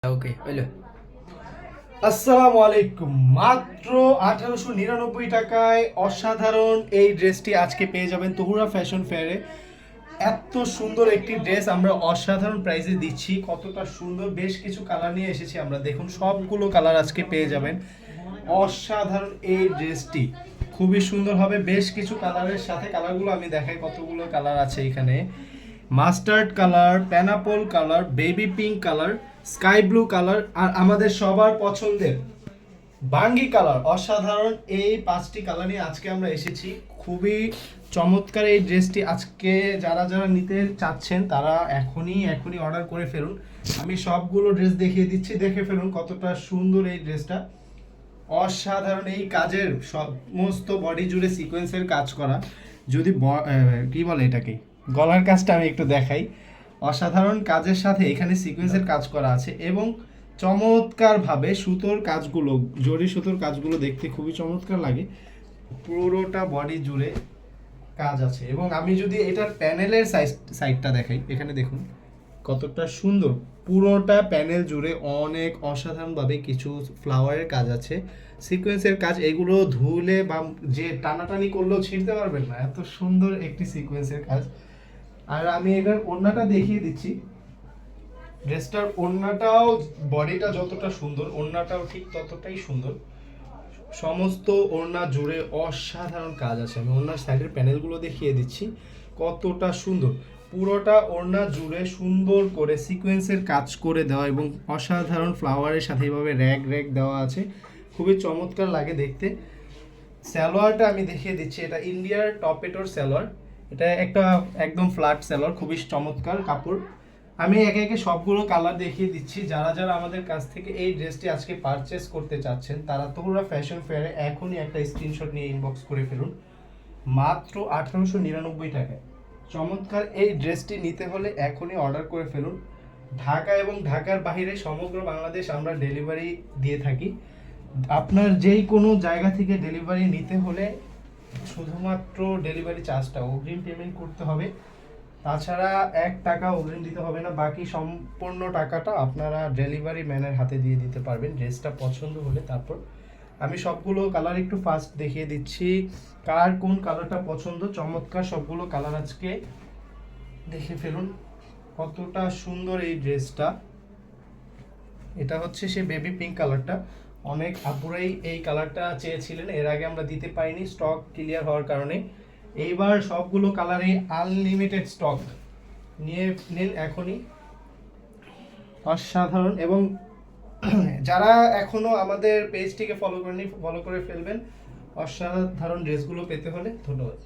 ওকে হইলো। আসসালামু আলাইকুম। মাত্র 1899 টাকায় অসাধারণ এই ড্রেসটি আজকে পেয়ে যাবেন তহুরা ফ্যাশন ফেয়ারে। এত সুন্দর একটি ড্রেস আমরা অসাধারণ প্রাইসে দিচ্ছি। কতটা সুন্দর, বেশ কিছু কালার নিয়ে এসেছি আমরা, দেখুন সবগুলো কালার আজকে পেয়ে যাবেন। অসাধারণ এই ড্রেসটি খুবই সুন্দর হবে, বেশ কিছু কালারের সাথে। কালারগুলো আমি দেখাই, কতগুলো কালার আছে এখানে। Mustard colour, pineapple colour, baby pink colour, sky blue colour, আর আমাদের সবার পছন্দের বাঙ্গি কালার। অসাধারণ এই পাঁচটি কালার নিয়ে আজকে আমরা এসেছি। খুবই চমৎকার এই ড্রেসটি আজকে যারা যারা নিতে চাচ্ছেন তারা এখনই অর্ডার করে ফেলুন। আমি সবগুলো ড্রেস দেখিয়ে দিচ্ছি, দেখে ফেলুন কতটা সুন্দর এই ড্রেসটা। অসাধারণ এই কাজের সমস্ত বডি জুড়ে সিকোয়েন্সের কাজ করা। যদি কি বলে এটাকে, গলার কাজটা আমি একটু দেখাই। অসাধারণ কাজের সাথে এখানে সিকোয়েন্সের কাজ করা আছে এবং চমৎকারভাবে সুতোর কাজগুলো, জরি সুতোর কাজগুলো দেখতে খুবই চমৎকার লাগে। পুরোটা বডি জুড়ে কাজ আছে এবং আমি যদি এটার প্যানেলের সাইডটা দেখাই, এখানে দেখুন কতটা সুন্দর। পুরোটা প্যানেল জুড়ে অনেক অসাধারণভাবে কিছু ফ্লাওয়ারের কাজ আছে, সিকোয়েন্সের কাজ। এগুলো ধুলে বা যে টানাটানি করলেও ছিঁড়তে পারবেন না, এত সুন্দর একটি সিকোয়েন্সের কাজ। আর আমি এটার ওড়নাটা দেখিয়ে দিচ্ছি। ড্রেসটার ওড়নাটাও, বডিটা যতটা সুন্দর ওড়নাটাও ঠিক ততটাই সুন্দর। সমস্ত ওড়না জুড়ে অসাধারণ কাজ আছে। আমি ওড়নার সাইডের প্যানেলগুলো দেখিয়ে দিচ্ছি কতটা সুন্দর। পুরোটা ওড়না জুড়ে সুন্দর করে সিকোয়েন্সের কাজ করে দেওয়া এবং অসাধারণ ফ্লাওয়ারের সাথে এইভাবে র্যাগ র্যাগ দেওয়া আছে, খুবই চমৎকার লাগে দেখতে। সালোয়ারটা আমি দেখিয়ে দিচ্ছি, এটা ইন্ডিয়ার টপেটোর সালোয়ার। এটা একটা একদম ফ্ল্যাট সালোয়ার, খুবই চমৎকার কাপড়। আমি একে একে সবগুলো কালার দেখিয়ে দিচ্ছি। যারা যারা আমাদের কাছ থেকে এই ড্রেসটি আজকে পারচেস করতে চাচ্ছেন তারা তহুরা ফ্যাশন ফেয়ারে এখনই একটা স্ক্রিনশট নিয়ে ইনবক্স করে ফেলুন, মাত্র 1899 টাকায়। চমৎকার এই ড্রেসটি নিতে হলে এখনই অর্ডার করে ফেলুন। ঢাকা এবং ঢাকার বাইরে সমগ্র বাংলাদেশ আমরা ডেলিভারি দিয়ে থাকি। আপনার যেই কোনো জায়গা থেকে ডেলিভারি নিতে হলে শুধুমাত্র ডেলিভারি চার্জটা অগ্রিম পেমেন্ট করতে হবে। তাছাড়া 1 টাকা অগ্রিম দিতে হবে না, বাকি সম্পূর্ণ টাকাটা আপনারা ডেলিভারি ম্যানের হাতে দিয়ে দিতে পারবেন ড্রেসটা পছন্দ হলে। তারপর আমি সবগুলো কালার একটু ফার্স্ট দেখিয়ে দিচ্ছি, কার কোন কালারটা পছন্দ। চমৎকার সবগুলো কালার আজকে দেখে ফেলুন, কতটা সুন্দর এই ড্রেসটা। এটা হচ্ছে সে বেবি পিঙ্ক কালারটা। অনেক আপুরাই এই কালারটা চেয়েছিলেন, এর আগে আমরা দিতে পারিনি স্টক ক্লিয়ার হওয়ার কারণে। এইবার সবগুলো কালারে আনলিমিটেড স্টক, নিয়ে নিন এখনই। অসাধারণ। এবং যারা এখনো আমাদের পেজটিকে ফলো করেনি ফলো করে ফেলবেন অসাধারণ ড্রেসগুলো পেতে হলে। ধন্যবাদ।